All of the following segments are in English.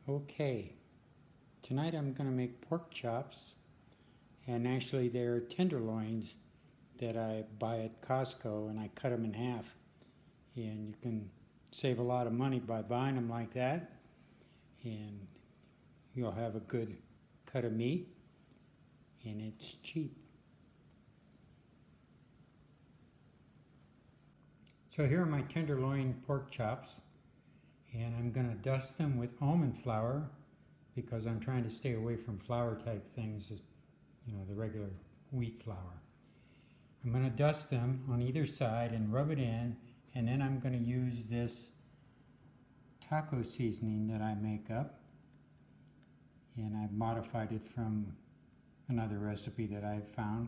Okay, tonight I'm going to make pork chops, and actually they're tenderloins that I buy at Costco, and I cut them in half. And you can save a lot of money by buying them like that, and you'll have a good cut of meat, and it's cheap. So here are my tenderloin pork chops, and I'm going to dust them with almond flour because I'm trying to stay away from flour type things, the regular wheat flour. I'm going to dust them on either side and rub it in, and then I'm going to use this taco seasoning that I make up, and I've modified it from another recipe that I've found.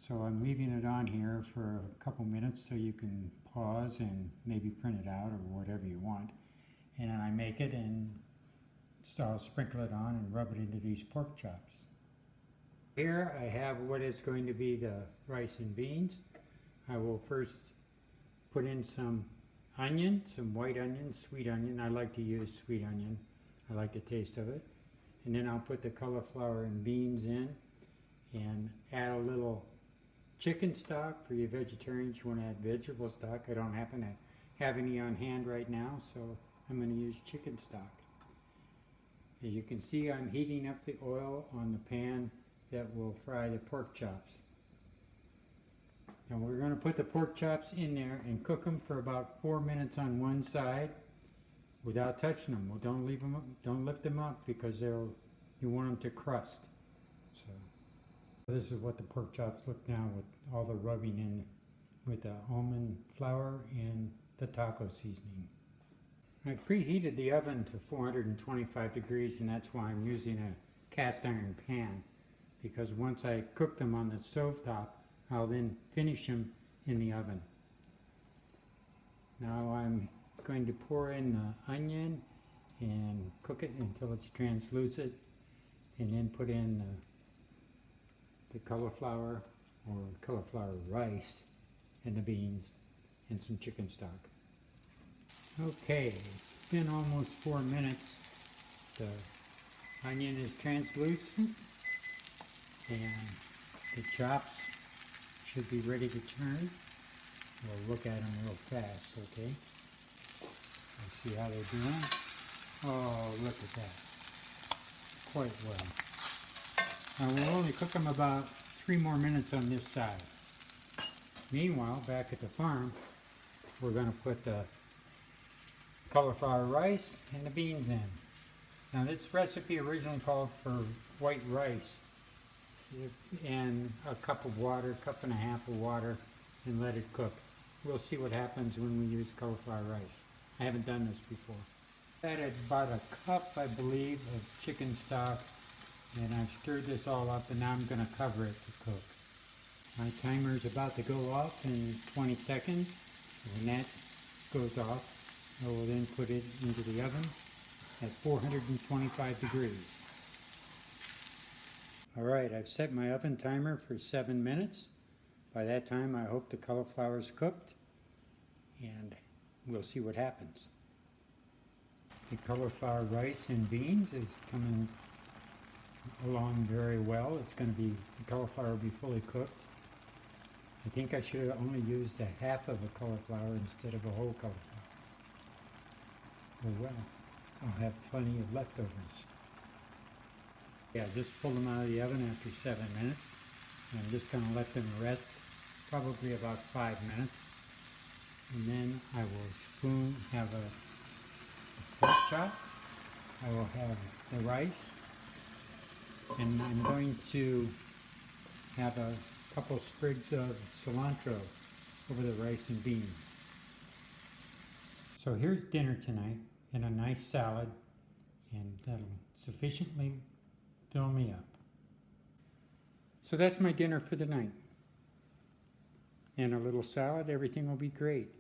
So I'm leaving it on here for a couple minutes so you can pause and maybe print it out or whatever you want. And then I make it, and so I'll sprinkle it on and rub it into these pork chops. Here I have what is going to be the rice and beans. I will first put in some onion, some white onion, sweet onion. I like to use sweet onion. I like the taste of it. And then I'll put the cauliflower and beans in and add a little chicken stock. For you vegetarians, you want to add vegetable stock. I don't happen to have any on hand right now, so I'm going to use chicken stock. As you can see, I'm heating up the oil on the pan that will fry the pork chops. Now we're going to put the pork chops in there and cook them for about 4 minutes on one side without touching them. Well, don't lift them up because you want them to crust. So this is what the pork chops look now with all the rubbing in with the almond flour and the taco seasoning. I preheated the oven to 425 degrees, and that's why I'm using a cast iron pan, because once I cook them on the stovetop, I'll then finish them in the oven. Now I'm going to pour in the onion and cook it until it's translucent, and then put in the cauliflower or cauliflower rice and the beans and some chicken stock. Okay, it's been almost 4 minutes. The onion is translucent and the chops should be ready to turn. We'll look at them real fast, okay? Let's see how they're doing. Oh, look at that. Quite well. Now we'll only cook them about 3 more minutes on this side. Meanwhile, back at the farm, we're going to put the cauliflower rice and the beans in. Now this recipe originally called for white rice and a cup of water, cup and a half of water, and let it cook. We'll see what happens when we use cauliflower rice. I haven't done this before. I added about a cup, I believe, of chicken stock, and I've stirred this all up, and now I'm going to cover it to cook. My timer is about to go off in 20 seconds. When that goes off, I will then put it into the oven at 425 degrees. Alright, I've set my oven timer for 7 minutes. By that time I hope the cauliflower is cooked, and we'll see what happens. The cauliflower rice and beans is coming along very well. It's going to be, the cauliflower will be fully cooked. I think I should have only used a half of a cauliflower instead of a whole cauliflower. Oh well, I'll have plenty of leftovers. Yeah, just pulled them out of the oven after 7 minutes. I'm just going to let them rest probably about 5 minutes. And then I will have a pork chop. I will have the rice. And I'm going to have a couple sprigs of cilantro over the rice and beans. So here's dinner tonight, and a nice salad, and that'll sufficiently fill me up. So that's my dinner for the night. And a little salad, everything will be great.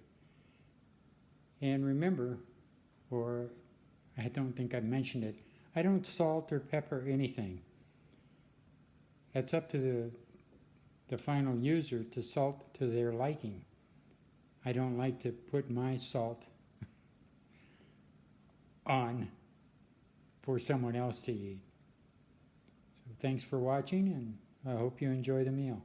And remember, or I don't think I mentioned it, I don't salt or pepper anything. That's up to the final user to salt to their liking. I don't like to put my salt on for someone else to eat. So thanks for watching, and I hope you enjoy the meal.